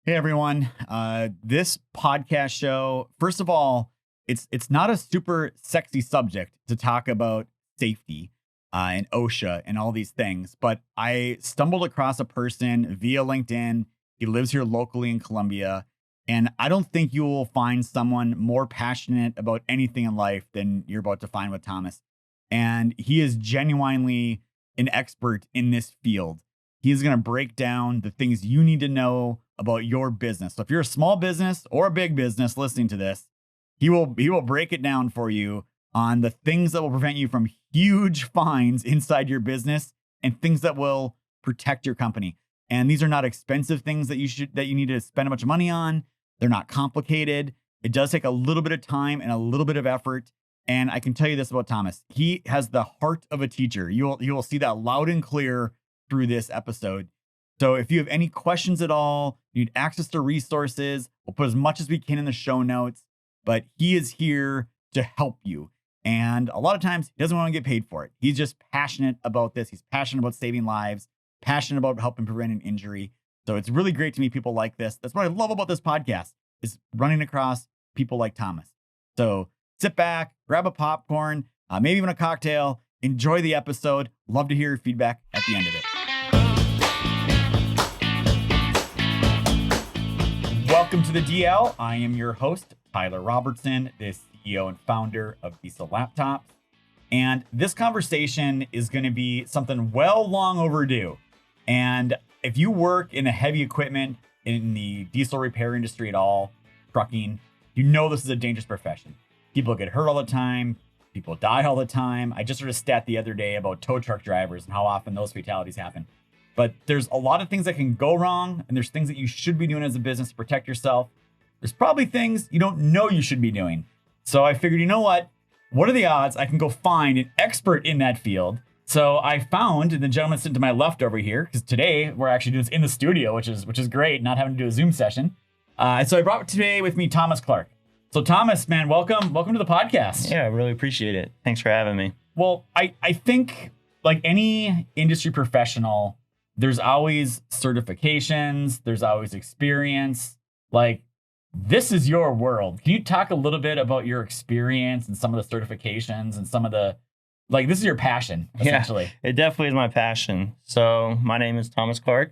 Hey everyone. This podcast show, first of all, it's not a super sexy subject to talk about safety and OSHA and all these things, but I stumbled across a person via LinkedIn. He lives here locally in Columbia, and I don't think you will find someone more passionate about anything in life than you're about to find with Thomas. And he is genuinely an expert in this field. He is going to break down the things you need to know about your business. So if you're a small business or a big business listening to this, he will break it down for you on the things that will prevent you from huge fines inside your business and things that will protect your company. And these are not expensive things that you need to spend a bunch of money on. They're not complicated. It does take a little bit of time and a little bit of effort. And I can tell you this about Thomas. He has the heart of a teacher. You will see that loud and clear through this episode. So if you have any questions at all, you need access to resources, we'll put as much as we can in the show notes, but he is here to help you. And a lot of times he doesn't want to get paid for it. He's just passionate about this. He's passionate about saving lives, passionate about helping prevent an injury. So it's really great to meet people like this. That's what I love about this podcast, is running across people like Thomas. So sit back, grab a popcorn, maybe even a cocktail, enjoy the episode. Love to hear your feedback at the end of it. Welcome to the DL. I am your host, Tyler Robertson, the CEO and founder of Diesel Laptops. And this conversation is going to be something well long overdue. And if you work in a heavy equipment in the diesel repair industry at all, trucking, you know this is a dangerous profession. People get hurt all the time. People die all the time. I just heard a stat the other day about tow truck drivers and how often those fatalities happen. But there's a lot of things that can go wrong, and there's things that you should be doing as a business to protect yourself. There's probably things you don't know you should be doing. So I figured, you know what? What are the odds I can go find an expert in that field? So I found the gentleman sitting to my left over here, because today we're actually doing this in the studio, which is great, not having to do a Zoom session. So I brought today with me Thomas Clark. So Thomas, man, welcome to the podcast. Yeah, I really appreciate it. Thanks for having me. Well, I think like any industry professional, there's always certifications, there's always experience. Like, this is your world. Can you talk a little bit about your experience and some of the certifications and some of the, like, this is your passion, essentially. Yeah, it definitely is my passion. So my name is Thomas Clark.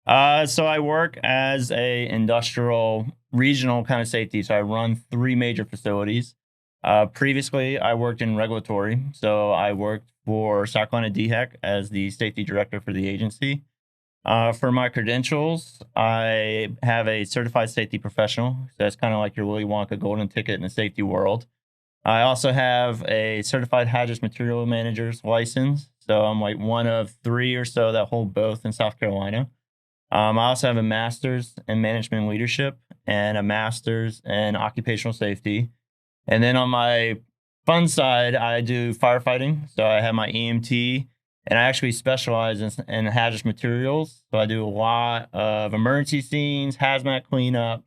So I work as a industrial regional kind of safety. So I run 3 major facilities. Previously, I worked in regulatory. So I worked for South Carolina DHEC as the safety director for the agency. For my credentials, I have a certified safety professional. So that's kind of like your Willy Wonka golden ticket in the safety world. I also have a certified hazardous material manager's license. So I'm like one of 3 or so that hold both in South Carolina. I also have a master's in management leadership and a master's in occupational safety. And then on my fun side, I do firefighting. So I have my EMT, and I actually specialize in hazardous materials. So I do a lot of emergency scenes, hazmat cleanups,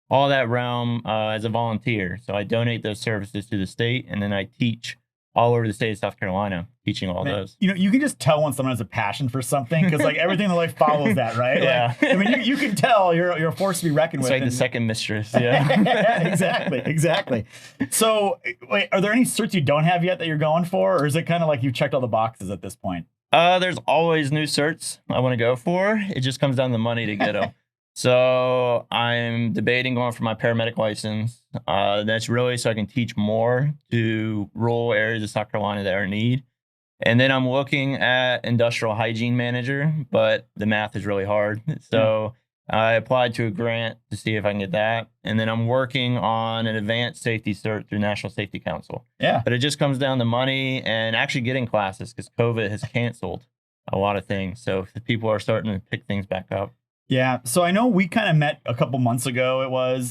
all that realm as a volunteer. So I donate those services to the state, and then I teach all over the state of South Carolina, teaching all those. You know, you can just tell when someone has a passion for something, because like everything in life follows that, right? Yeah. Like, I mean, you can tell you're a force to be reckoned with. It's like the second mistress. Yeah. Exactly. So, wait, are there any certs you don't have yet that you're going for, or is it kind of like you've checked all the boxes at this point? There's always new certs I want to go for. It just comes down to money to get them. So I'm debating going for my paramedic license. That's really so I can teach more to rural areas of South Carolina that are in need. And then I'm looking at industrial hygiene manager, but the math is really hard. So I applied to a grant to see if I can get that. And then I'm working on an advanced safety cert through National Safety Council. Yeah. But it just comes down to money and actually getting classes, because COVID has canceled a lot of things. So people are starting to pick things back up. Yeah. So I know we kind of met a couple months ago,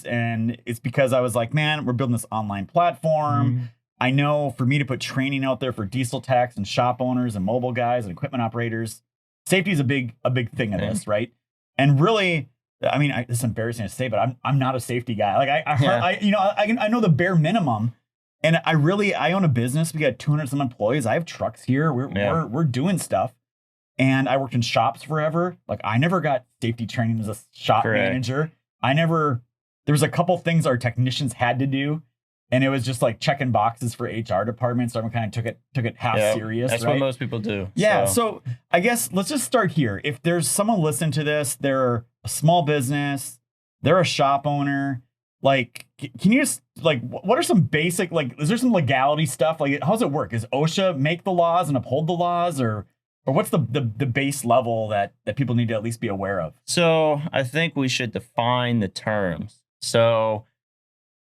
and it's because I was like, man, we're building this online platform. Mm-hmm. I know for me to put training out there for diesel techs and shop owners and mobile guys and equipment operators, safety is a big thing of this, right? And really, I mean, it's embarrassing to say, but I'm not a safety guy. Like I know the bare minimum, and I own a business. We got 200 some employees. I have trucks here. We're doing stuff. And I worked in shops forever. Like, I never got safety training as a shop manager. there was a couple things our technicians had to do, and it was just like checking boxes for HR departments. So everyone kind of took it half serious. That's right? what most people do. Yeah. So I guess let's just start here. If there's someone listening to this, they're a small business, they're a shop owner. Like, can you just like, what are some basic, like, is there some legality stuff? Like, how does it work? Is OSHA make the laws and uphold the laws, or what's the base level that people need to at least be aware of? So I think we should define the terms. So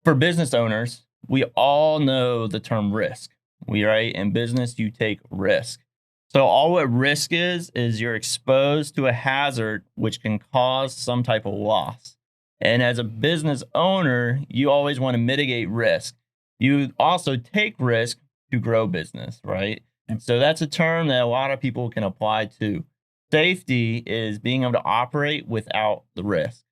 for business owners, we all know the term risk. Right? In business, you take risk. So all what risk is you're exposed to a hazard which can cause some type of loss. And as a business owner, you always want to mitigate risk. You also take risk to grow business, right? And so that's a term that a lot of people can apply to. Safety is being able to operate without the risk.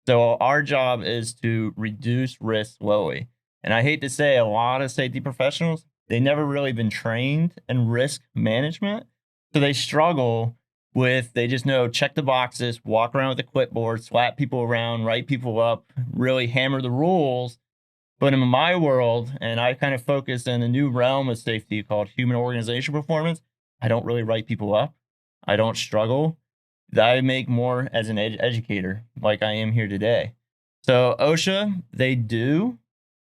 So our job is to reduce risk slowly. And I hate to say, a lot of safety professionals, they never really been trained in risk management. So they struggle with, they just know, check the boxes, walk around with a clipboard, slap people around, write people up, really hammer the rules. But in my world, and I kind of focus in a new realm of safety called human organization performance, I don't really write people up. I don't struggle. I make more as an educator, like I am here today. So OSHA, they do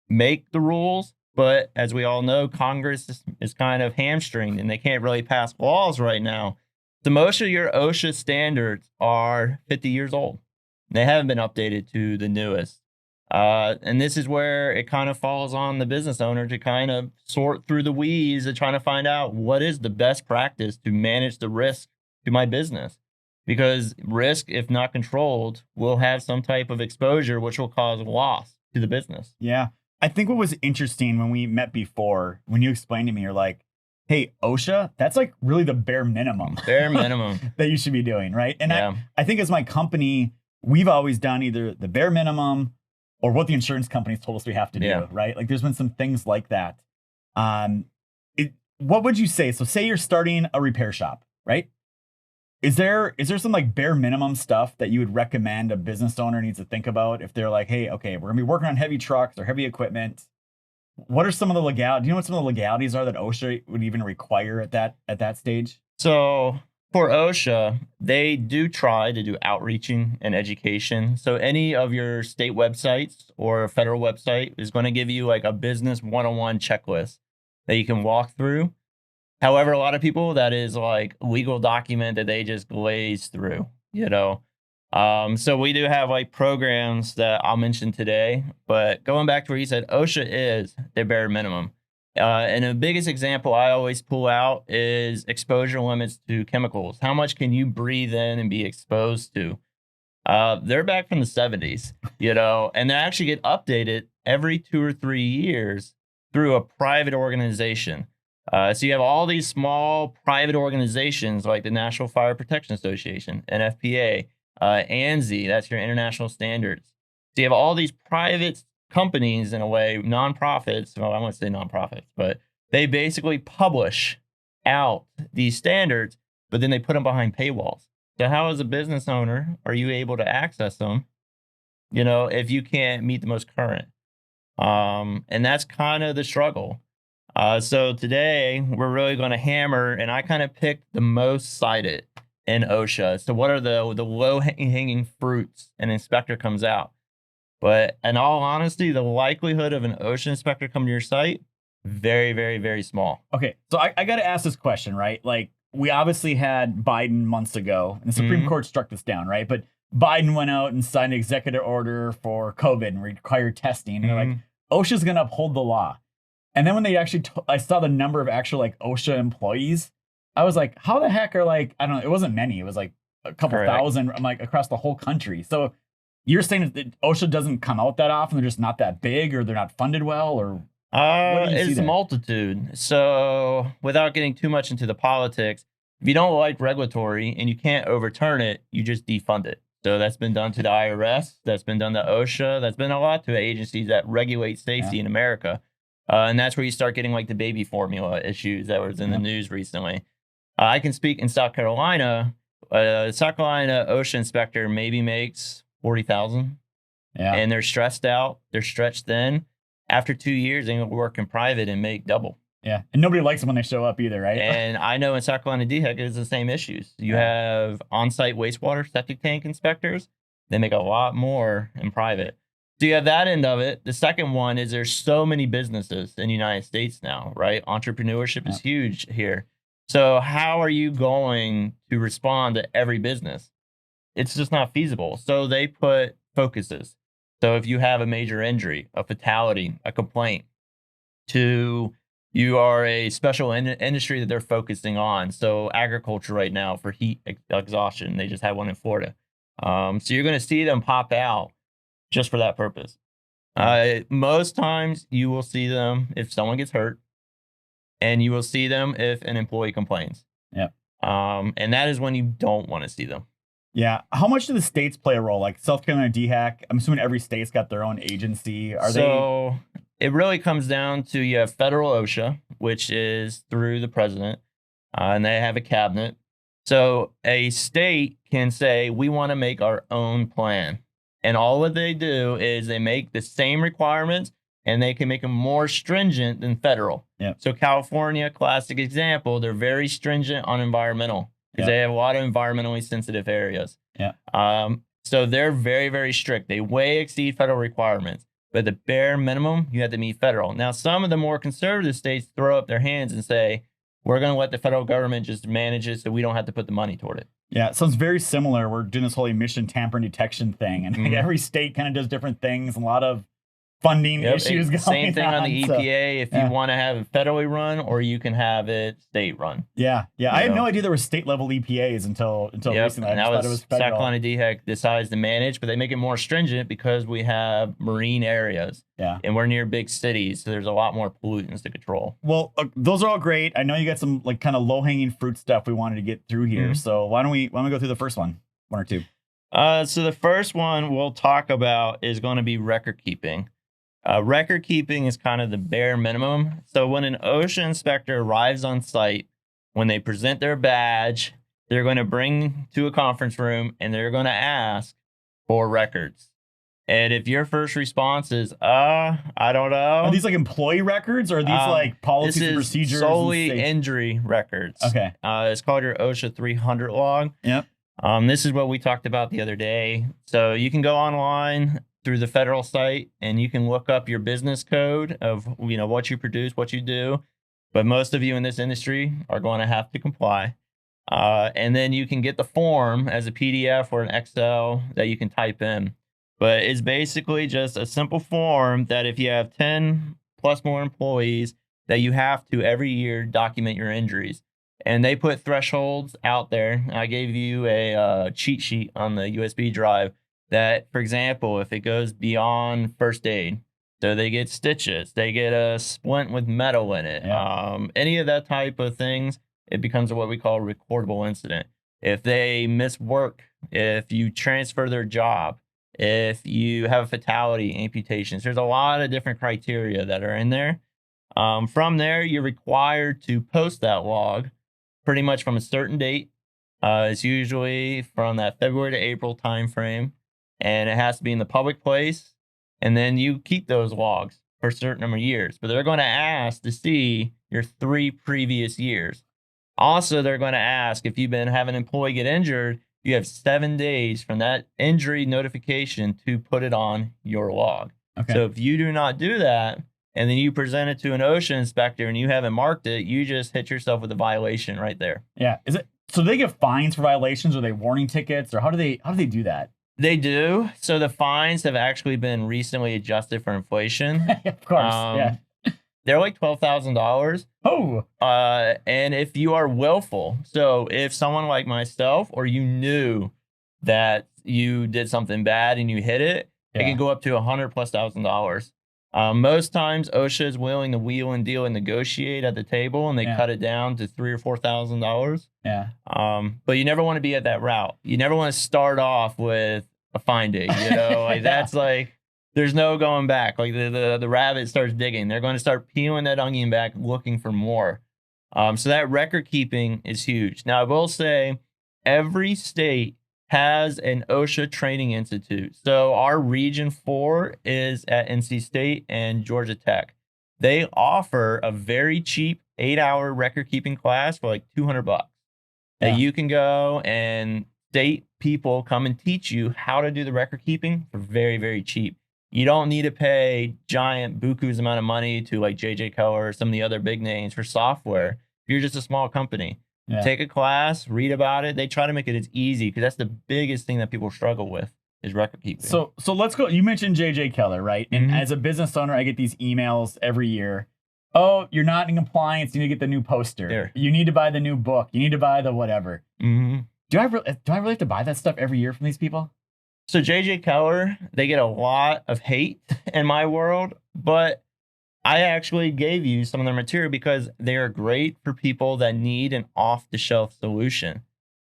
make the rules, but as we all know, Congress is kind of hamstringed and they can't really pass laws right now. So most of your OSHA standards are 50 years old. They haven't been updated to the newest. And this is where it kind of falls on the business owner to kind of sort through the weeds and trying to find out what is the best practice to manage the risk to my business. Because risk, if not controlled, will have some type of exposure, which will cause loss to the business. Yeah. I think what was interesting when we met before, when you explained to me, you're like, hey, OSHA, that's like really the bare minimum. Bare minimum. that you should be doing, right? And I think as my company, we've always done either the bare minimum or what the insurance companies told us we have to do, right? Like there's been some things like that. What would you say? So say you're starting a repair shop, right? Is there some like bare minimum stuff that you would recommend a business owner needs to think about if they're like, hey, okay, we're gonna be working on heavy trucks or heavy equipment? What are some of the do you know what some of the legalities are that OSHA would even require at that stage? So for OSHA, they do try to do outreaching and education. So any of your state websites or a federal website is going to give you like a business 101 checklist that you can walk through. However, a lot of people, that is like a legal document that they just glaze through, you know. So we do have like programs that I'll mention today, but going back to where you said, OSHA is the bare minimum. And the biggest example I always pull out is exposure limits to chemicals. How much can you breathe in and be exposed to? They're back from the 70s, you know, and they actually get updated every 2 or 3 years through a private organization. So you have all these small private organizations like the National Fire Protection Association, NFPA, ANSI, that's your international standards. So you have all these private companies, in a way, nonprofits. Well, I won't say nonprofits, but they basically publish out these standards, but then they put them behind paywalls. So how, as a business owner, are you able to access them, you know, if you can't meet the most current? And that's kind of the struggle. So today we're really going to hammer, and I kind of picked the most cited in OSHA. So what are the low-hanging fruits an inspector comes out? But in all honesty, the likelihood of an OSHA inspector coming to your site, very, very, very small. Okay, so I got to ask this question, right? Like, we obviously had Biden months ago, and the Supreme Court struck this down, right? But Biden went out and signed an executive order for COVID and required testing. And they're like, OSHA's going to uphold the law. And then when they actually, I saw the number of actual like OSHA employees, I was like, how the heck are like, I don't know, it wasn't many. It was like a couple thousand, I'm like, across the whole country. So you're saying that OSHA doesn't come out that often? They're just not that big, or they're not funded well, or it's a multitude. So without getting too much into the politics, if you don't like regulatory and you can't overturn it, you just defund it. So that's been done to the IRS. That's been done to OSHA. That's been a lot to agencies that regulate safety in America. And that's where you start getting like the baby formula issues that was in the news recently. I can speak in South Carolina. South Carolina OSHA inspector maybe makes $40,000. and they're stressed out, they're stretched thin. After 2 years, they can work in private and make double. Yeah. And nobody likes them when they show up either, right? And I know in South Carolina DHEC, it's the same issues. You have on-site wastewater septic tank inspectors. They make a lot more in private. So you have that end of it. The second one is there's so many businesses in the United States now, right? Entrepreneurship is huge here. So how are you going to respond to every business? It's just not feasible. So they put focuses. So if you have a major injury, a fatality, a complaint, you are a special industry that they're focusing on. So agriculture right now for heat exhaustion. They just had one in Florida. So you're going to see them pop out just for that purpose. Most times you will see them if someone gets hurt, and you will see them if an employee complains. Yeah. And that is when you don't want to see them. Yeah. How much do the states play a role? Like South Carolina DHEC, I'm assuming every state's got their own agency. It really comes down to you have federal OSHA, which is through the president, and they have a cabinet. So a state can say, we want to make our own plan. And all that they do is they make the same requirements, and they can make them more stringent than federal. Yeah. So California, classic example, they're very stringent on environmental because they have a lot of environmentally sensitive areas. Yeah. So they're very, very strict. They way exceed federal requirements. But the bare minimum, you have to meet federal. Now, some of the more conservative states throw up their hands and say, we're going to let the federal government just manage it so we don't have to put the money toward it. Yeah, it sounds very similar. We're doing this whole emission tampering detection thing. And every state kind of does different things. A lot of funding issues going on. Same thing on the EPA if you want to have it federally run, or you can have it state run. Yeah. I had no idea there were state level EPAs until recently. And I thought it was federal. South Carolina DHEC decides to manage, but they make it more stringent because we have marine areas. Yeah. And we're near big cities, so there's a lot more pollutants to control. Well, those are all great. I know you got some like kind of low hanging fruit stuff we wanted to get through here. So why don't we go through the first one or two? So the first one we'll talk about is going to be record keeping. Record keeping is kind of the bare minimum. So when an OSHA inspector arrives on site, when they present their badge, they're going to bring to a conference room and they're going to ask for records. And if your first response is, I don't know. Are these like employee records or are these like policies and procedures? This is solely injury records. Okay. It's called your OSHA 300 log. Yep. This is what we talked about the other day. So you can go online through the federal site and you can look up your business code of what you produce, what you do. But most of you in this industry are going to have to comply. And then you can get the form as a PDF or an Excel that you can type in. But it's basically just a simple form that if you have 10 plus more employees, that you have to every year document your injuries. And they put thresholds out there. I gave you a cheat sheet on the USB drive that, for example, if it goes beyond first aid, so they get stitches, they get a splint with metal in it, any of that type of things, it becomes what we call a recordable incident. If they miss work, if you transfer their job, if you have a fatality, amputations, there's a lot of different criteria that are in there. From there, you're required to post that log pretty much from a certain date. It's usually from that February to April timeframe, and it has to be in the public place. And then you keep those logs for a certain number of years, but they're going to ask to see your 3 previous years. Also, they're going to ask if you've been having an employee get injured, you have 7 days from that injury notification to put it on your log. Okay. So if you do not do that, and then you present it to an OSHA inspector and you haven't marked it, you just hit yourself with a violation right there. Yeah. So do they get fines for violations? Or are they warning tickets? Or how do they do that? They do. So the fines have actually been recently adjusted for inflation. Of course. They're like $12,000. Oh. And if you are willful, so if someone like myself or you knew that you did something bad and you hit it, it can go up to $100,000+. Most times OSHA is willing to wheel and deal and negotiate at the table, and they cut it down to $3,000 or $4,000. Yeah. But you never want to be at that route. You never want to start off with a fine date. Like that's like there's no going back. Like the rabbit starts digging. They're going to start peeling that onion back, looking for more. So that record keeping is huge. Now I will say every state has an OSHA training institute. So our region 4 is at NC State and Georgia Tech. They offer a very cheap 8-hour record keeping class for like $200 that you can go, and state people come and teach you how to do the record keeping for very, very cheap. You don't need to pay giant buku's amount of money to like JJ Keller or some of the other big names for software. If you're just a small company, take a class, read about it. They try to make it as easy, because that's the biggest thing that people struggle with is record keeping. So let's go. You mentioned JJ Keller, right? And as a business owner, I get these emails every year. Oh, you're not in compliance. You need to get the new poster. There. You need to buy the new book. You need to buy the whatever. Do I really have to buy that stuff every year from these people? So JJ Keller, they get a lot of hate in my world, but I actually gave you some of their material because they are great for people that need an off-the-shelf solution.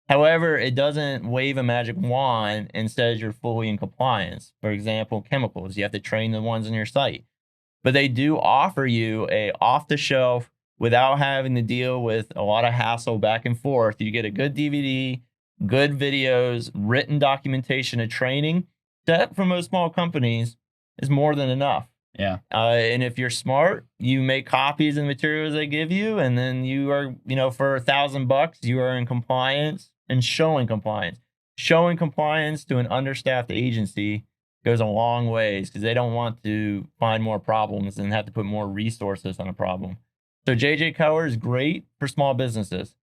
However, it doesn't wave a magic wand and says you're fully in compliance. For example, chemicals, you have to train the ones on your site. But they do offer you a off-the-shelf without having to deal with a lot of hassle back and forth. You get a good DVD, good videos, written documentation of training. That, for most small companies, is more than enough. Yeah. And if you're smart, you make copies of the materials they give you, and then you are, for $1,000, you are in compliance and showing compliance. Showing compliance to an understaffed agency goes a long ways, because they don't want to find more problems and have to put more resources on a problem. So JJ Keller is great for small businesses,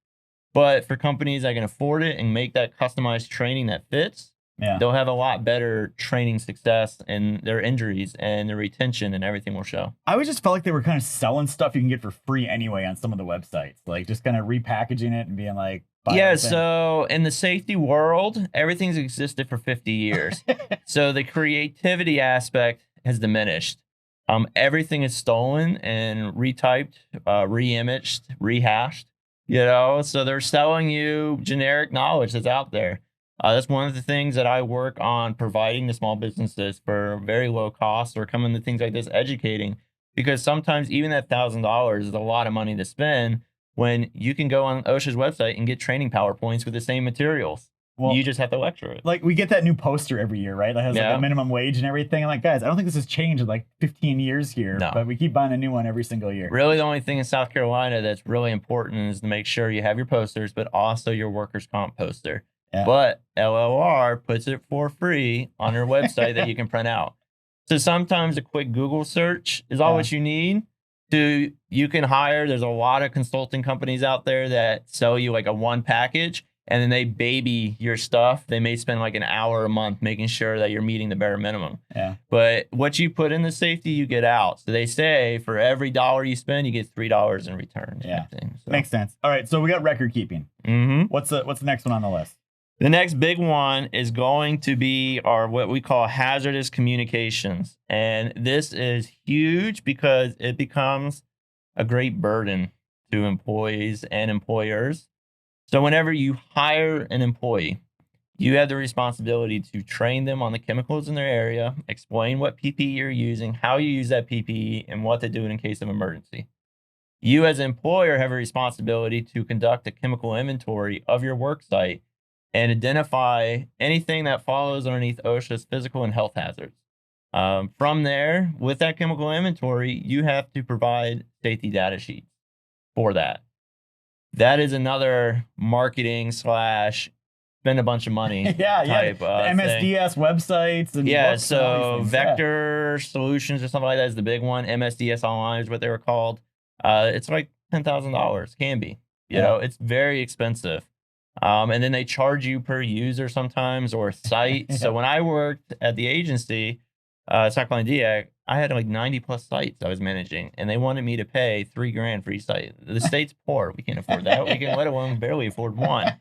but for companies that can afford it and make that customized training that fits, they'll have a lot better training success, and their injuries and their retention and everything will show. I always just felt like they were kind of selling stuff you can get for free anyway on some of the websites, like just kind of repackaging it and being like, so in the safety world, everything's existed for 50 years. So the creativity aspect has diminished. Everything is stolen and retyped, reimaged, rehashed, so they're selling you generic knowledge that's out there. That's one of the things that I work on providing to small businesses for very low cost, or coming to things like this, educating, because sometimes even that $1,000 is a lot of money to spend when you can go on OSHA's website and get training PowerPoints with the same materials. Well, you just have to lecture it. Like, we get that new poster every year, right? That has like a minimum wage and everything. I'm like, guys, I don't think this has changed in like 15 years here, but we keep buying a new one every single year. Really, the only thing in South Carolina that's really important is to make sure you have your posters, but also your workers' comp poster. But LLR puts it for free on their website that you can print out. So sometimes a quick Google search is all what you need. You can hire, there's a lot of consulting companies out there that sell you like a one package, and then they baby your stuff. They may spend like an hour a month making sure that you're meeting the bare minimum. But what you put in the safety, you get out. So they say for every dollar you spend, you get $3 in return. Makes sense. All right, so we got record keeping. What's the next one on the list? The next big one is going to be our what we call hazardous communications. And this is huge because it becomes a great burden to employees and employers. So whenever you hire an employee, you have the responsibility to train them on the chemicals in their area, explain what PPE you're using, how you use that PPE, and what to do in case of emergency. You as an employer have a responsibility to conduct a chemical inventory of your work site and identify anything that follows underneath OSHA's physical and health hazards. From there, with that chemical inventory, you have to provide safety data sheets for that. That is another marketing / spend a bunch of money type MSDS thing. Websites. And so Vector Solutions or something like that is the big one. MSDS Online is what they were called. It's like $10,000, can be. You know, it's very expensive. And then they charge you per user sometimes, or site. So when I worked at the agency, South Carolina DHEC, I had like 90 plus sites I was managing, and they wanted me to pay $3,000 for each site. The state's poor. We can't afford that. We can let alone barely afford one.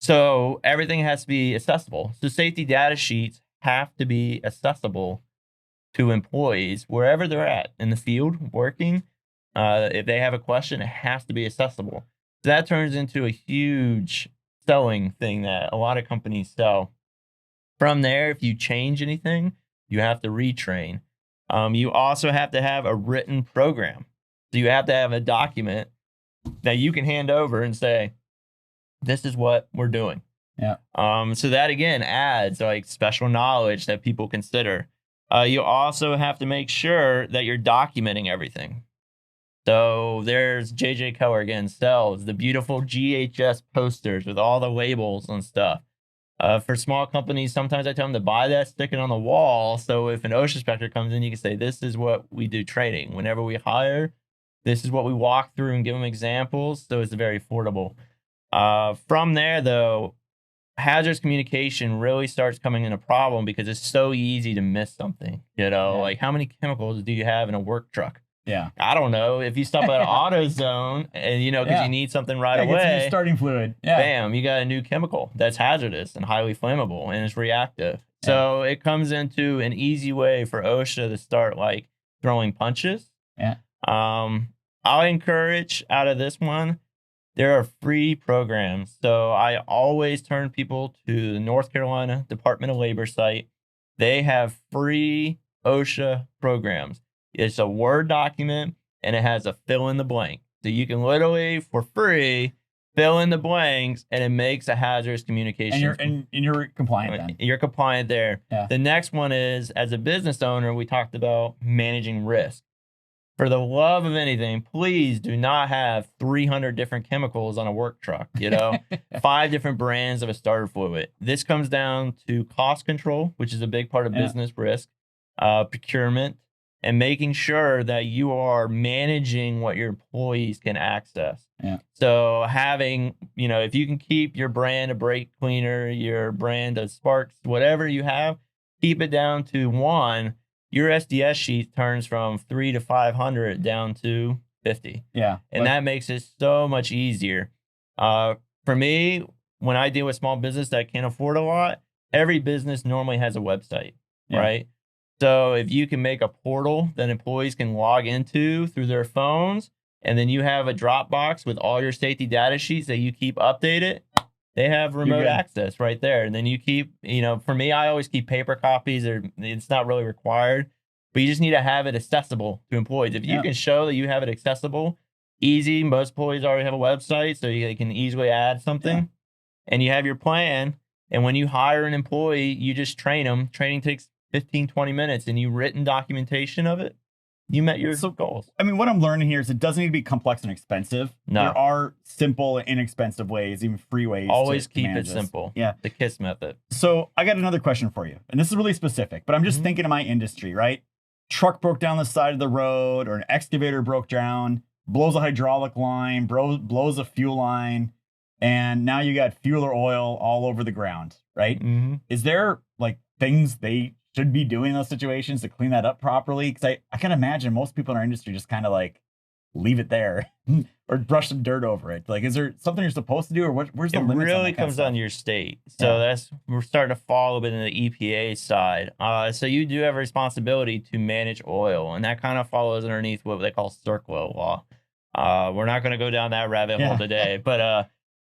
So everything has to be accessible. So safety data sheets have to be accessible to employees wherever they're at in the field working. If they have a question, it has to be accessible. That turns into a huge selling thing that a lot of companies sell. From there, if you change anything, you have to retrain. You also have to have a written program. So you have to have a document that you can hand over and say, this is what we're doing. Yeah. So that again adds like special knowledge that people consider. You also have to make sure that you're documenting everything. So there's J.J. Keller again sells the beautiful GHS posters with all the labels and stuff. For small companies, sometimes I tell them to buy that, stick it on the wall. So if an OSHA inspector comes in, you can say, this is what we do training. Whenever we hire, this is what we walk through and give them examples. So it's very affordable. From there, though, hazardous communication really starts coming in a problem because it's so easy to miss something. Like how many chemicals do you have in a work truck? Yeah. I don't know. If you stop at an AutoZone and, because you need something right away. Get some starting fluid. Yeah. Bam, you got a new chemical that's hazardous and highly flammable and it's reactive. Yeah. So it comes into an easy way for OSHA to start like throwing punches. Yeah. I'll encourage out of this one, there are free programs. So I always turn people to the North Carolina Department of Labor site. They have free OSHA programs. It's a Word document and it has a fill in the blank. So you can literally, for free, fill in the blanks and it makes a hazardous communication. And you're compliant then. You're compliant there. Yeah. The next one is, as a business owner, we talked about managing risk. For the love of anything, please do not have 300 different chemicals on a work truck, 5 different brands of a starter fluid. This comes down to cost control, which is a big part of business risk, procurement, and making sure that you are managing what your employees can access. Yeah. So having, if you can keep your brand of brake cleaner, your brand of sparks, whatever you have, keep it down to 1. Your SDS sheet turns from 3 to 500 down to 50. Yeah. And that makes it so much easier. For me, when I deal with small business that can't afford a lot, every business normally has a website, right? So if you can make a portal that employees can log into through their phones, and then you have a Dropbox with all your safety data sheets that you keep updated, they have remote access right there. And then you keep, for me, I always keep paper copies, or it's not really required, but you just need to have it accessible to employees. If you can show that you have it accessible, easy, most employees already have a website, so they can easily add something, and you have your plan. And when you hire an employee, you just train them. Training takes 15, 20 minutes, and you written documentation of it, you met your goals. I mean, what I'm learning here is it doesn't need to be complex and expensive. No. There are simple and inexpensive ways, even free ways. Always keep it simple. Yeah. The KISS method. So I got another question for you. And this is really specific, but I'm just thinking of my industry, right? Truck broke down the side of the road, or an excavator broke down, blows a hydraulic line, blows a fuel line, and now you got fuel or oil all over the ground, right? Mm-hmm. Is there like things they should be doing in those situations to clean that up properly? Because I can imagine most people in our industry just kind of like leave it there or brush some dirt over it. Like, is there something you're supposed to do, or where's the limits? It really comes down to your state. So we're starting to fall a bit in the EPA side. So you do have a responsibility to manage oil, and that kind of follows underneath what they call CERCLA law. We're not going to go down that rabbit hole today, but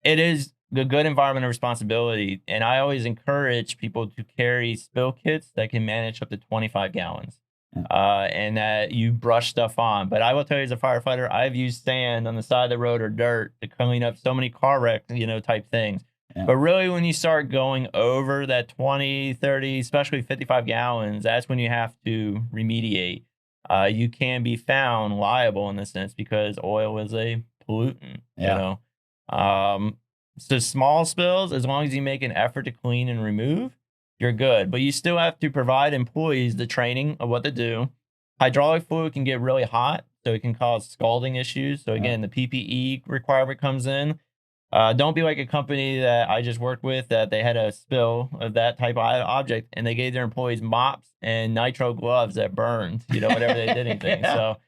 it is the good environmental responsibility. And I always encourage people to carry spill kits that can manage up to 25 gallons. And that you brush stuff on. But I will tell you, as a firefighter, I've used sand on the side of the road or dirt to clean up so many car wrecks, type things. Yeah. But really, when you start going over that 20, 30, especially 55 gallons, that's when you have to remediate. You can be found liable in this sense because oil is a pollutant, So small spills, as long as you make an effort to clean and remove, you're good. But you still have to provide employees the training of what to do. Hydraulic fluid can get really hot, so it can cause scalding issues. So again, the PPE requirement comes in. Don't be like a company that I just worked with that they had a spill of that type of object, and they gave their employees mops and nitro gloves that burned, whenever they did anything. So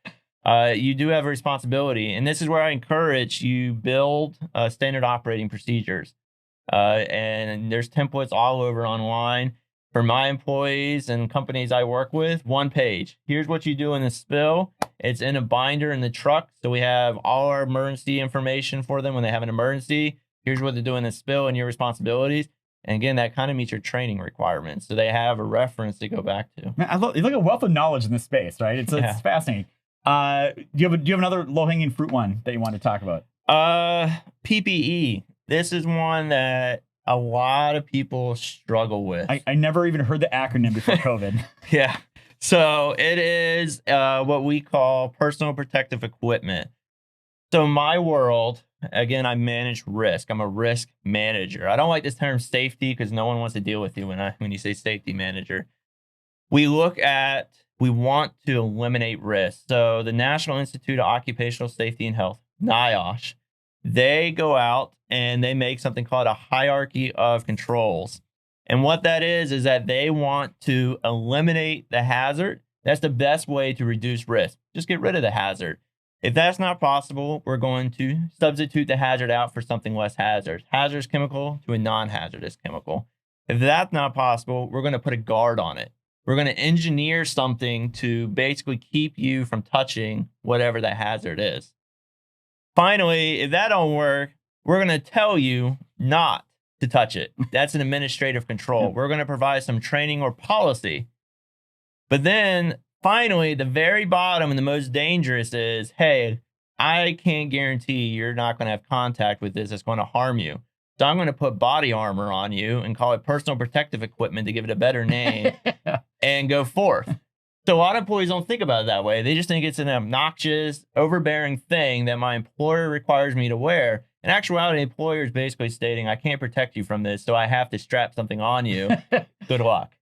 you do have a responsibility. And this is where I encourage you build standard operating procedures. And there's templates all over online. For my employees and companies I work with, 1 page. Here's what you do in the spill. It's in a binder in the truck. So we have all our emergency information for them when they have an emergency. Here's what to do in the spill and your responsibilities. And again, that kind of meets your training requirements. So they have a reference to go back to. Man, you look at a wealth of knowledge in this space, right? It's fascinating. Do you have another low-hanging fruit one that you want to talk about? PPE. This is one that a lot of people struggle with. I never even heard the acronym before COVID. Yeah. So it is what we call personal protective equipment. So my world, again, I manage risk. I'm a risk manager. I don't like this term safety because no one wants to deal with you when you say safety manager. We want to eliminate risk. So the National Institute of Occupational Safety and Health, NIOSH, they go out and they make something called a hierarchy of controls. And what that is that they want to eliminate the hazard. That's the best way to reduce risk. Just get rid of the hazard. If that's not possible, we're going to substitute the hazard out for something less hazardous chemical to a non-hazardous chemical. If that's not possible, we're going to put a guard on it. We're going to engineer something to basically keep you from touching whatever that hazard is. Finally, if that don't work, we're going to tell you not to touch it. That's an administrative control. We're going to provide some training or policy. But then finally, the very bottom and the most dangerous is, hey, I can't guarantee you're not going to have contact with this. It's going to harm you. So I'm going to put body armor on you and call it personal protective equipment to give it a better name and go forth. So a lot of employees don't think about it that way. They just think it's an obnoxious, overbearing thing that my employer requires me to wear. In actuality, the employer is basically stating, I can't protect you from this, so I have to strap something on you. Good luck.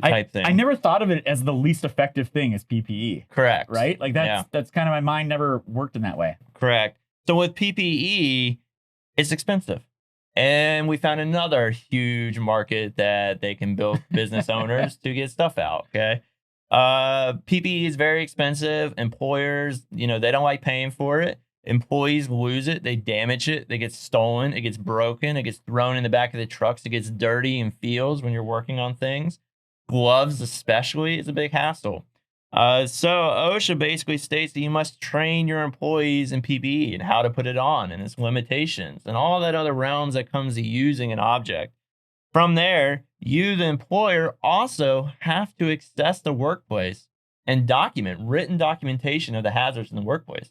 Type thing. I never thought of it as the least effective thing as PPE. Correct. Right? Like that's kind of, my mind never worked in that way. Correct. So with PPE, it's expensive. And we found another huge market that they can build business owners to get stuff out. Okay. PPE is very expensive. Employers, they don't like paying for it. Employees lose it. They damage it. They get stolen. It gets broken. It gets thrown in the back of the trucks. It gets dirty in fields when you're working on things. Gloves especially is a big hassle. So OSHA basically states that you must train your employees in PPE and how to put it on and its limitations and all that other realms that comes to using an object. From there, you, the employer, also have to assess the workplace and document written documentation of the hazards in the workplace.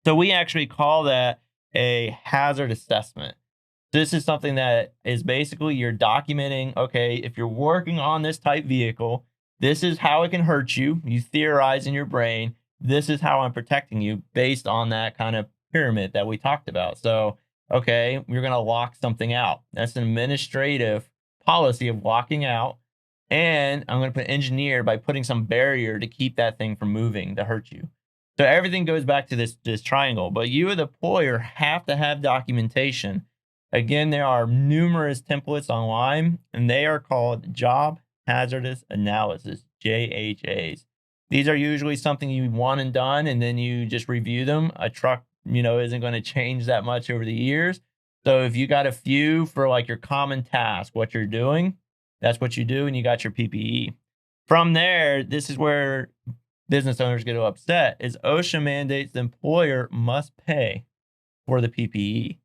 So we actually call that a hazard assessment. This is something that is basically you're documenting, okay, if you're working on this type vehicle, this is how it can hurt you. You theorize in your brain, this is how I'm protecting you based on that kind of pyramid that we talked about. So, okay, you're going to lock something out. That's an administrative policy of locking out. And I'm going to put engineer by putting some barrier to keep that thing from moving to hurt you. So everything goes back to this triangle. But you, as the employer, have to have documentation. Again, there are numerous templates online, and they are called Job Hazardous Analysis, JHAs. These are usually something you want and done, and then you just review them. A truck, isn't going to change that much over the years. So if you got a few for like your common task, what you're doing, that's what you do, and you got your PPE. From there, this is where business owners get upset, is OSHA mandates the employer must pay for the PPE.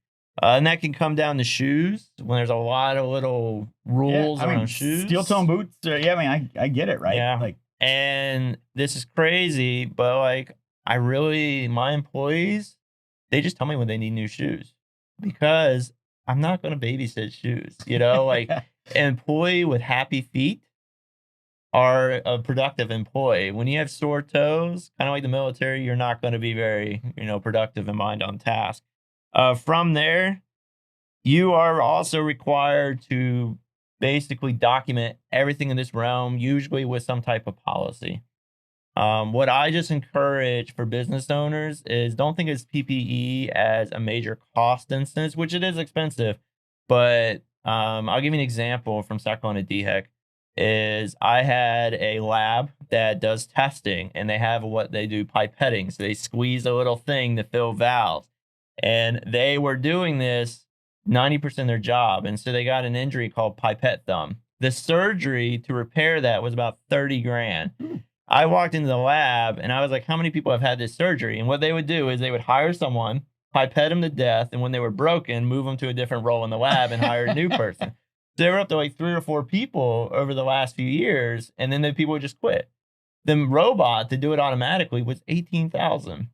And that can come down to shoes when there's a lot of little rules around shoes. Steel-toe boots. I get it, right? Yeah. And this is crazy, but my employees, they just tell me when they need new shoes because I'm not going to babysit shoes. An employee with happy feet are a productive employee. When you have sore toes, kind of like the military, you're not going to be very, productive and mind on task. From there, you are also required to basically document everything in this realm, usually with some type of policy. What I just encourage for business owners is don't think of PPE as a major cost instance, which it is expensive. But I'll give you an example from SC DHEC. Is I had a lab that does testing, and they have what they do pipetting. So they squeeze a little thing to fill valves. And they were doing this 90% of their job. And so they got an injury called pipette thumb. The surgery to repair that was about 30 grand. I walked into the lab and I was like, how many people have had this surgery? And what they would do is they would hire someone, pipette them to death. And when they were broken, move them to a different role in the lab and hire a new person. So they were up to like 3 or 4 people over the last few years. And then the people would just quit. The robot to do it automatically was $18,000.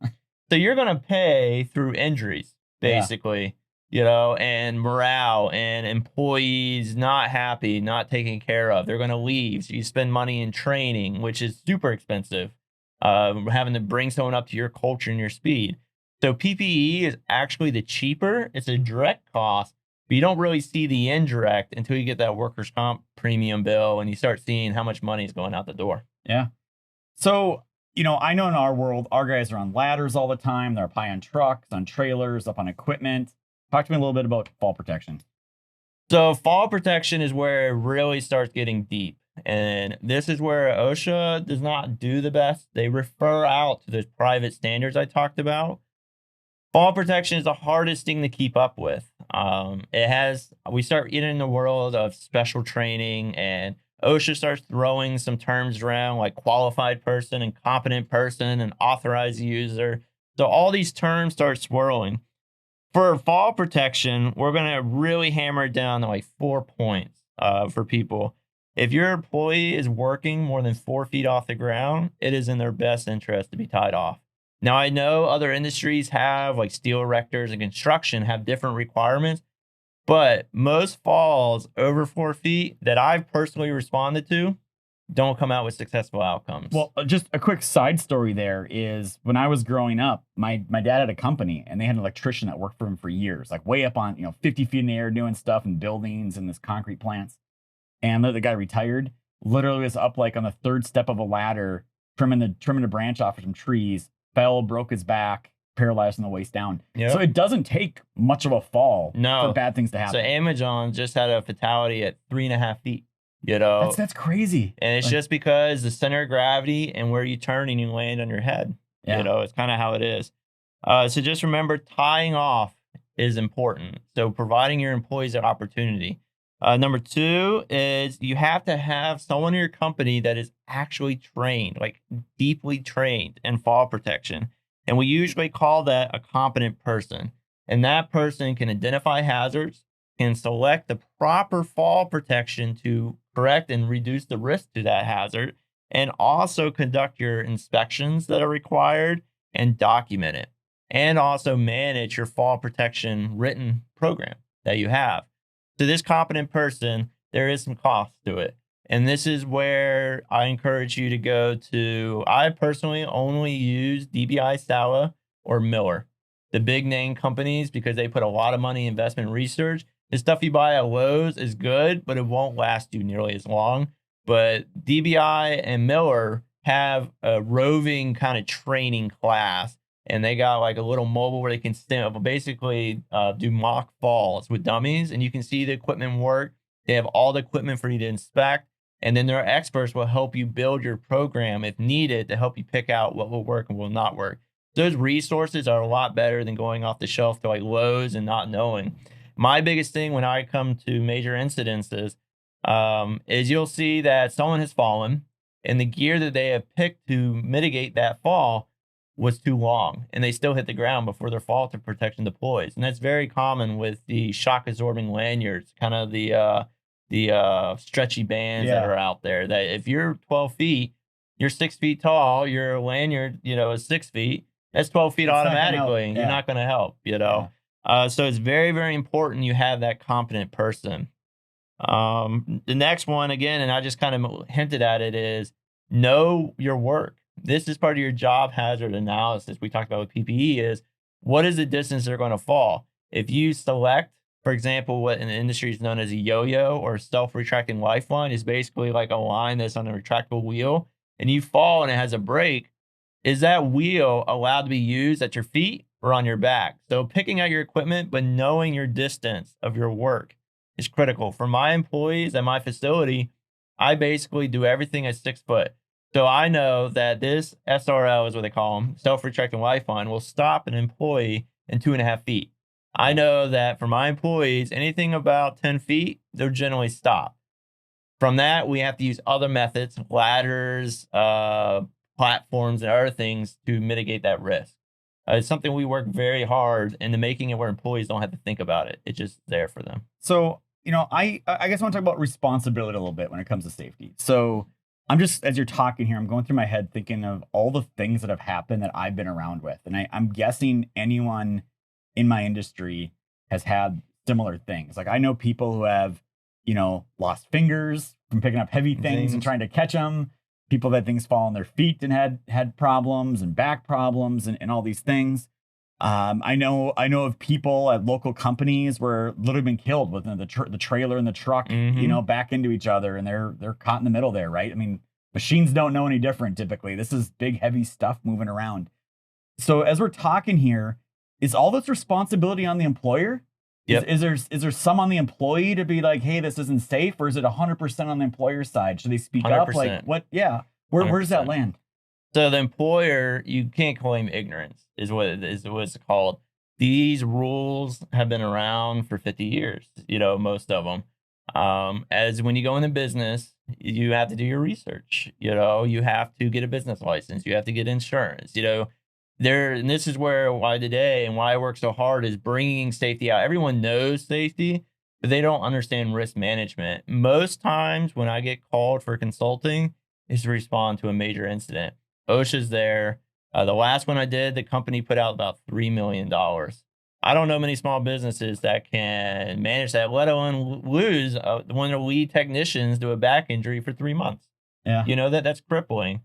So you're going to pay through injuries, basically. and morale and employees not happy, not taken care of. They're going to leave. So you spend money in training, which is super expensive, having to bring someone up to your culture and your speed. So PPE is actually the cheaper. It's a direct cost, but you don't really see the indirect until you get that workers' comp premium bill and you start seeing how much money is going out the door. Yeah. So, I know in our world, our guys are on ladders all the time. They're up high on trucks, on trailers, up on equipment. Talk to me a little bit about fall protection. So fall protection is where it really starts getting deep. And this is where OSHA does not do the best. They refer out to those private standards I talked about. Fall protection is the hardest thing to keep up with. We start getting in the world of special training, and OSHA starts throwing some terms around like qualified person and competent person and authorized user. So all these terms start swirling. For fall protection, we're going to really hammer it down to like 4 points for people. If your employee is working more than 4 feet off the ground, it is in their best interest to be tied off. Now, I know other industries have, like steel erectors and construction, have different requirements, but most falls over 4 feet that I've personally responded to don't come out with successful outcomes. Well, just a quick side story there is when I was growing up, my dad had a company and they had an electrician that worked for him for years, like way up on, 50 feet in the air doing stuff in buildings and this concrete plants. And the guy retired, literally was up like on the 3rd step of a ladder, trimming the branch off of some trees, fell, broke his back, paralyzed from the waist down. Yep. So it doesn't take much of a fall for bad things to happen. So Amazon just had a fatality at 3.5 feet. That's crazy. And it's just because the center of gravity and where you turn and you land on your head. Yeah. It's kind of how it is. So just remember, tying off is important. So providing your employees that opportunity. Number 2 is you have to have someone in your company that is actually trained, like deeply trained in fall protection. And we usually call that a competent person. And that person can identify hazards, can select the proper fall protection to correct and reduce the risk to that hazard, and also conduct your inspections that are required and document it, and also manage your fall protection written program that you have. To this competent person, there is some cost to it. And this is where I encourage you to go to. I personally only use DBI, Sala, or Miller, the big name companies, because they put a lot of money in investment research. The stuff you buy at Lowe's is good, but it won't last you nearly as long. But DBI and Miller have a roving kind of training class, and they got like a little mobile where they can basically do mock falls with dummies, and you can see the equipment work. They have all the equipment for you to inspect, and then their experts will help you build your program if needed to help you pick out what will work and will not work. Those resources are a lot better than going off the shelf to like Lowe's and not knowing. My biggest thing when I come to major incidences is you'll see that someone has fallen and the gear that they have picked to mitigate that fall was too long and they still hit the ground before their fall protection deploys. And that's very common with the shock absorbing lanyards, kind of the stretchy bands that are out there, that if you're 12 feet, you're 6 feet tall, your lanyard, is 6 feet, that's 12 feet automatically. You're not going to help, So it's very, very important you have that competent person. The next one, again, and I just kind of hinted at it, is know your work. This is part of your job hazard analysis we talked about with PPE is what is the distance they're going to fall. If you select, for example, what in the industry is known as a yo-yo or self-retracting lifeline, is basically like a line that's on a retractable wheel, and you fall and it has a break, is that wheel allowed to be used at your feet or on your back? So picking out your equipment, but knowing your distance of your work is critical. For my employees at my facility, I basically do everything at 6 foot. So I know that this SRL is what they call them, self-retracting lifeline, will stop an employee in 2.5 feet. I know that for my employees, anything about 10 feet, they'll generally stop. From that, we have to use other methods, ladders, platforms, and other things to mitigate that risk. It's something we work very hard into making it where employees don't have to think about it. It's just there for them. So, I guess I want to talk about responsibility a little bit when it comes to safety. So I'm just, as you're talking here, I'm going through my head thinking of all the things that have happened that I've been around with. And I'm guessing anyone in my industry has had similar things. Like I know people who have, lost fingers from picking up heavy things and trying to catch them. People that things fall on their feet and had problems and back problems and all these things. I know of people at local companies where literally been killed with the trailer and the truck, back into each other, and they're caught in the middle there, right? I mean, machines don't know any different typically. This is big, heavy stuff moving around. So as we're talking here, is all this responsibility on the employer? Yep. Is there some on the employee to be like, hey, this isn't safe, or is it 100% on the employer's side? Should they speak 100%. up? Like what? Yeah. Where does that land? So the employer, you can't claim ignorance is what it's called. These rules have been around for 50 years, most of them. As when you go into business, you have to do your research, you have to get a business license, you have to get insurance, and this is why today and why I work so hard is bringing safety out. Everyone knows safety, but they don't understand risk management. Most times when I get called for consulting is to respond to a major incident. OSHA's there. The last one I did, the company put out about $3 million. I don't know many small businesses that can manage that, let alone lose one of the lead technicians to a back injury for 3 months. Yeah. That's crippling.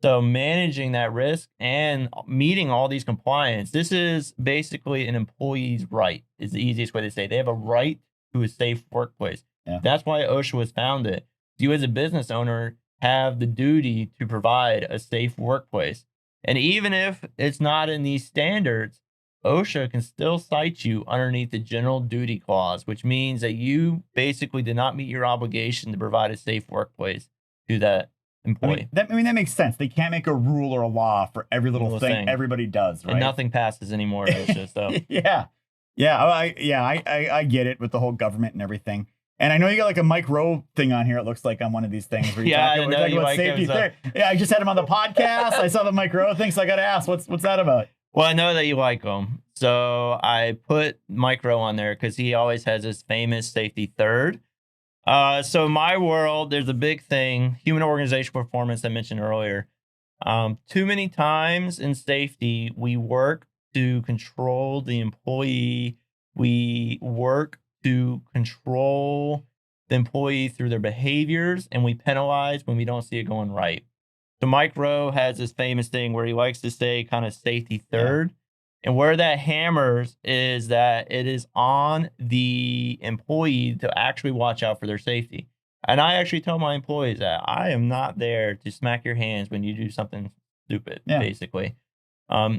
So managing that risk and meeting all these compliance, this is basically an employee's right, is the easiest way to say it. They have a right to a safe workplace. Yeah. That's why OSHA was founded. You as a business owner have the duty to provide a safe workplace. And even if it's not in these standards, OSHA can still cite you underneath the general duty clause, which means that you basically did not meet your obligation to provide a safe workplace to that employee. That makes sense. They can't make a rule or a law for every little thing everybody does, right? And nothing passes anymore at OSHA. So I get it with the whole government and everything. And I know you got like a Mike Rowe thing on here. It looks like on one of these things where you're talking about safety. Yeah, I just had him on the podcast. I saw the Mike Rowe thing, so I got to ask, what's that about? Well, I know that you like him, so I put Mike Rowe on there because he always has his famous safety third. So in my world, there's a big thing, human organizational performance I mentioned earlier. Too many times in safety, we work to control the employee. We work to control the employee through their behaviors, and we penalize when we don't see it going right. So Mike Rowe has this famous thing where he likes to say kind of safety third. And where that hammers is that it is on the employee to actually watch out for their safety. And I actually tell my employees that I am not there to smack your hands when you do something stupid, basically.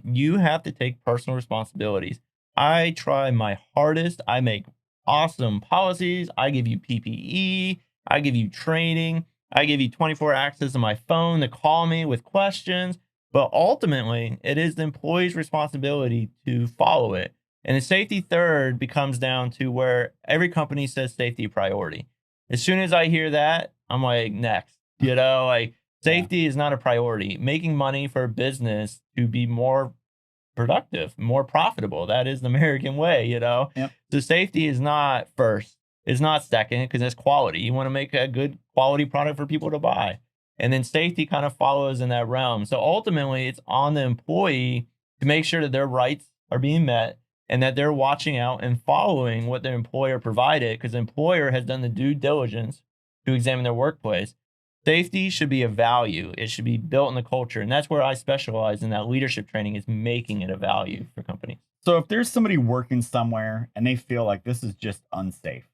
You have to take personal responsibilities. I try my hardest. I make awesome policies. I give you PPE. I give you training. I give you 24 access to my phone to call me with questions. But ultimately, it is the employee's responsibility to follow it. And the safety third becomes down to where every company says safety priority. As soon as I hear that, I'm like, next. Safety is not a priority. Making money for a business to be more productive, more profitable. That is the American way, Yep. So safety is not first. It's not second because it's quality. You want to make a good quality product for people to buy. And then safety kind of follows in that realm. So ultimately, it's on the employee to make sure that their rights are being met and that they're watching out and following what their employer provided, because the employer has done the due diligence to examine their workplace. Safety should be a value. It should be built in the culture. And that's where I specialize in that leadership training, is making it a value for companies. So if there's somebody working somewhere and they feel like this is just unsafe,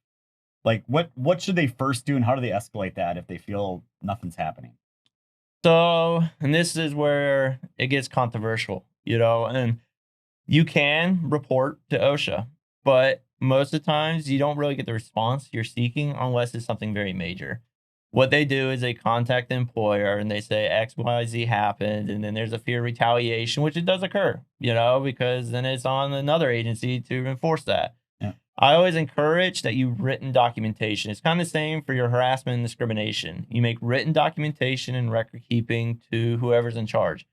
like what should they first do, and how do they escalate that if they feel nothing's happening? So, and this is where it gets controversial, and you can report to OSHA, but most of the times you don't really get the response you're seeking unless it's something very major. What they do is they contact the employer and they say X, Y, Z happened, and then there's a fear of retaliation, which it does occur, because then it's on another agency to enforce that. I always encourage that you written documentation. It's kind of the same for your harassment and discrimination. You make written documentation and record keeping to whoever's in charge.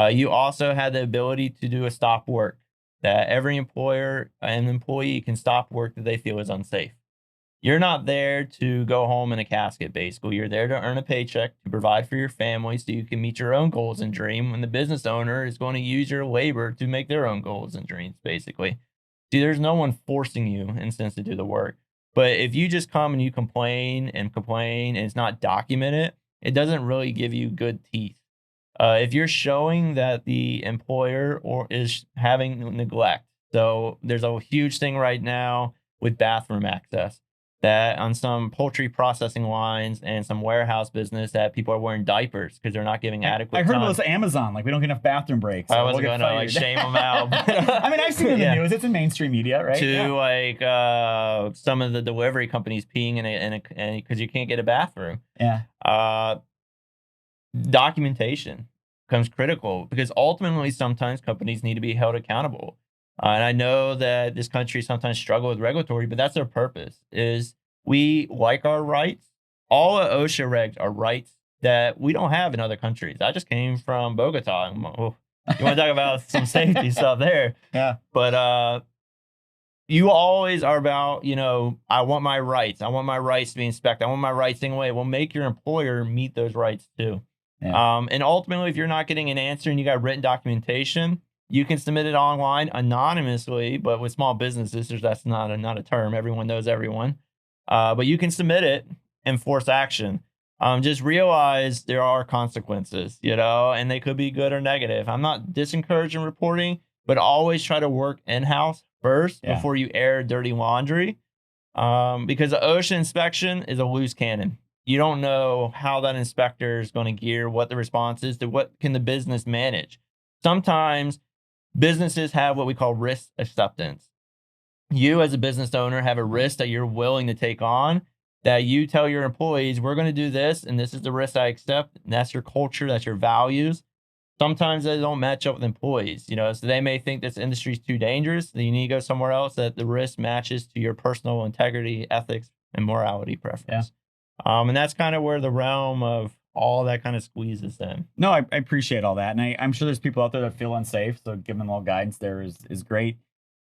You also have the ability to do a stop work, that every employer and employee can stop work that they feel is unsafe. You're not there to go home in a casket, basically. You're there to earn a paycheck, to provide for your family so you can meet your own goals and dream, when the business owner is going to use your labor to make their own goals and dreams, basically. See, there's no one forcing you in a sense to do the work. But if you just come and you complain and it's not documented, it doesn't really give you good teeth. If you're showing that the employer is having neglect, so there's a huge thing right now with bathroom access, that on some poultry processing lines and some warehouse business that people are wearing diapers because they're not giving adequate I heard time. about this Amazon, like we don't get enough bathroom breaks. I wasn't going to like shame them out. I mean, I've seen it in the news. It's in mainstream media, right? Like some of the delivery companies peeing in a because you can't get a bathroom. Yeah. Documentation becomes critical because ultimately sometimes companies need to be held accountable. And I know that this country sometimes struggle with regulatory, but that's their purpose, is we like our rights. All of OSHA regs are rights that we don't have in other countries. I just came from Bogota. You want to talk about some safety stuff there? Yeah. But you always are about, I want my rights. I want my rights to be inspected. I want my rights taken away. Well, make your employer meet those rights too. Yeah. And ultimately, if you're not getting an answer and you got written documentation, you can submit it online anonymously, but with small businesses, that's not a term. Everyone knows everyone. But you can submit it and force action. Just realize there are consequences, and they could be good or negative. I'm not discouraging reporting, but always try to work in-house first before you air dirty laundry. Because the OSHA inspection is a loose cannon. You don't know how that inspector is going to gear, what the response is to what can the business manage. Sometimes businesses have what we call risk acceptance. You as a business owner have a risk that you're willing to take on, that you tell your employees, we're going to do this, and this is the risk I accept. And that's your culture, that's your values. Sometimes they don't match up with employees, so they may think this industry is too dangerous. Then you need to go somewhere else that the risk matches to your personal integrity, ethics, and morality preference. Yeah. And that's kind of where the realm of all that kind of squeezes in. No, I appreciate all that. And I'm sure there's people out there that feel unsafe. So giving them a little guidance there is great.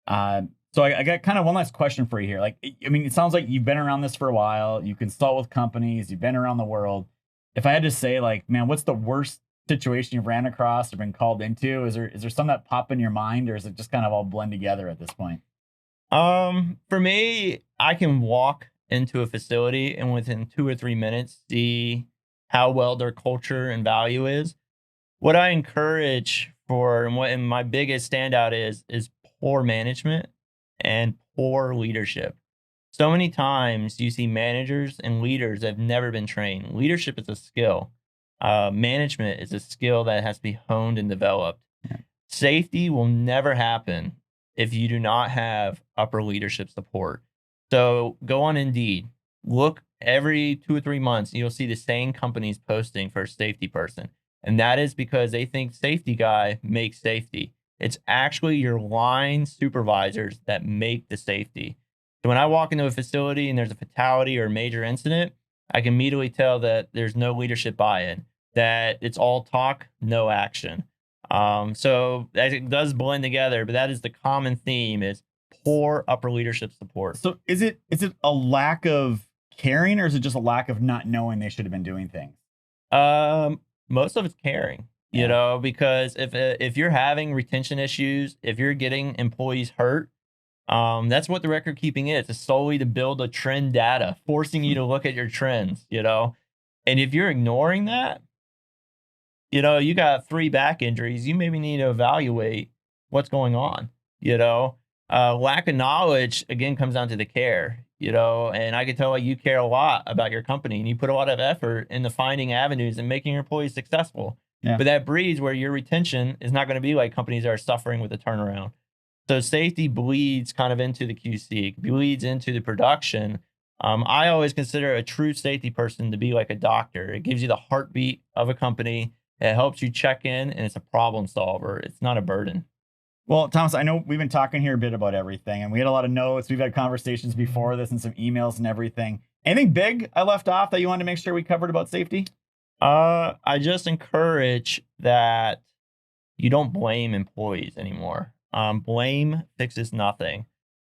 So I got kind of one last question for you here. Like, I mean, it sounds like you've been around this for a while. You consult with companies. You've been around the world. If I had to say, like, man, what's the worst situation you've ran across or been called into? Is there some that pop in your mind, or is it just kind of all blend together at this point? For me, I can walk into a facility and within 2 or 3 minutes see how well their culture and value is. What I encourage for and my biggest standout is poor management and poor leadership. So many times you see managers and leaders that have never been trained. Leadership is a skill. Management is a skill that has to be honed and developed. Yeah. Safety will never happen if you do not have upper leadership support. So go on Indeed, look every 2 or 3 months, and you'll see the same companies posting for a safety person. And that is because they think safety guy makes safety. It's actually your line supervisors that make the safety. So when I walk into a facility and there's a fatality or a major incident, I can immediately tell that there's no leadership buy-in, that it's all talk, no action. So it does blend together, but that is the common theme, is poor upper leadership support. So is it a lack of caring, or is it just a lack of not knowing they should have been doing things? Most of it's caring, because if you're having retention issues, if you're getting employees hurt, that's what the record keeping is. It's solely to build a trend data, forcing you to look at your trends, and if you're ignoring that, you got 3 back injuries, you maybe need to evaluate what's going on, lack of knowledge, again, comes down to the care, and I can tell you care a lot about your company and you put a lot of effort into finding avenues and making your employees successful. Yeah. But that breeds where your retention is not going to be like companies that are suffering with a turnaround. So safety bleeds kind of into the QC, bleeds into the production. I always consider a true safety person to be like a doctor. It gives you the heartbeat of a company. It helps you check in, and it's a problem solver. It's not a burden. Well, Thomas, I know we've been talking here a bit about everything, and we had a lot of notes. We've had conversations before this and some emails and everything. Anything big I left off that you wanted to make sure we covered about safety? I just encourage that you don't blame employees anymore. Blame fixes nothing.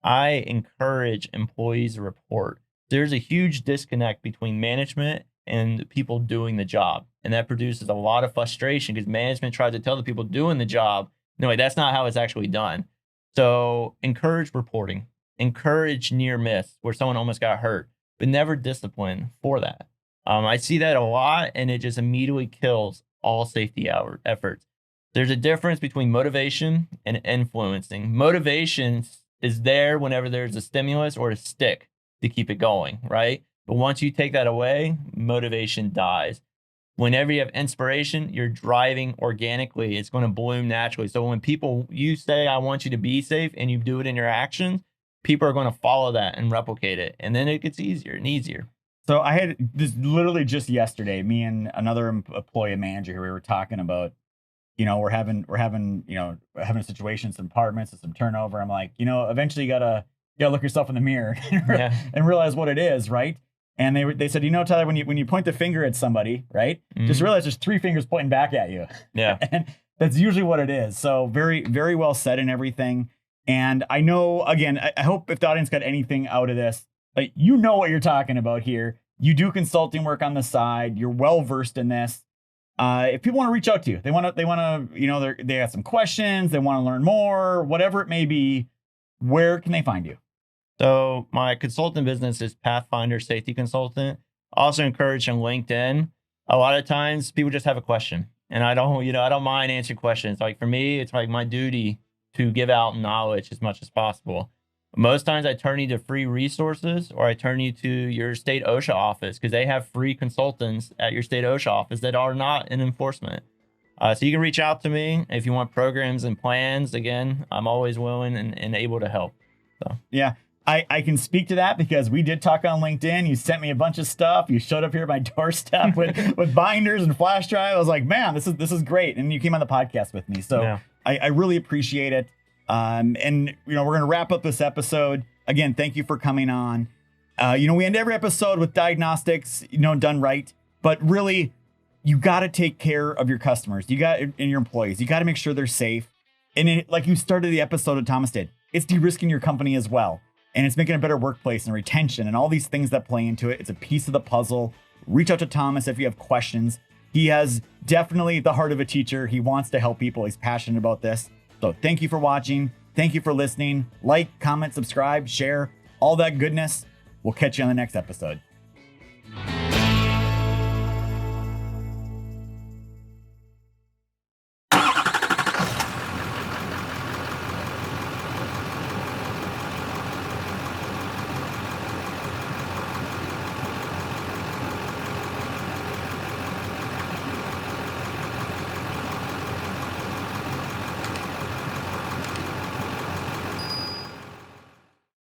I encourage employees to report. There's a huge disconnect between management and the people doing the job, and that produces a lot of frustration because management tries to tell the people doing the job, no, that's not how it's actually done. So encourage reporting, encourage near miss where someone almost got hurt, but never discipline for that. I see that a lot, and it just immediately kills all safety efforts. There's a difference between motivation and influencing. Motivation is there whenever there's a stimulus or a stick to keep it going, right? But once you take that away, motivation dies. Whenever you have inspiration, you're driving organically. It's going to bloom naturally. So when you say, I want you to be safe, and you do it in your actions, people are going to follow that and replicate it. And then it gets easier and easier. So I had this literally just yesterday, me and another employee manager here, we were talking about, we're having a situation, some departments and some turnover. I'm like, eventually you gotta look yourself in the mirror and realize what it is, right? And they said, Tyler, when you point the finger at somebody, right, just realize there's 3 fingers pointing back at you. Yeah. And that's usually what it is. So very, very well said and everything. And I know, again, I hope if the audience got anything out of this, like, what you're talking about here. You do consulting work on the side. You're well versed in this. If people want to reach out to you, they want to, they have some questions, they want to learn more, whatever it may be, where can they find you? So my consultant business is Pathfinder Safety Consultant. Also encourage on LinkedIn. A lot of times people just have a question, and I don't mind answering questions. Like for me, it's like my duty to give out knowledge as much as possible. Most times I turn you to free resources, or I turn you to your state OSHA office, because they have free consultants at your state OSHA office that are not in enforcement. So you can reach out to me if you want programs and plans. Again, I'm always willing and able to help. So yeah, I can speak to that because we did talk on LinkedIn. You sent me a bunch of stuff. You showed up here at my doorstep with binders and flash drive. I was like, man, this is great. And you came on the podcast with me. So yeah. I really appreciate it. And we're going to wrap up this episode. Again, thank you for coming on. We end every episode with diagnostics, done right, but really you got to take care of your customers. And your employees, you got to make sure they're safe. And like you started the episode that Thomas did, it's de-risking your company as well. And it's making a better workplace and retention and all these things that play into it. It's a piece of the puzzle. Reach out to Thomas if you have questions. He has definitely the heart of a teacher. He wants to help people. He's passionate about this. So thank you for watching. Thank you for listening. Like, comment, subscribe, share, all that goodness. We'll catch you on the next episode.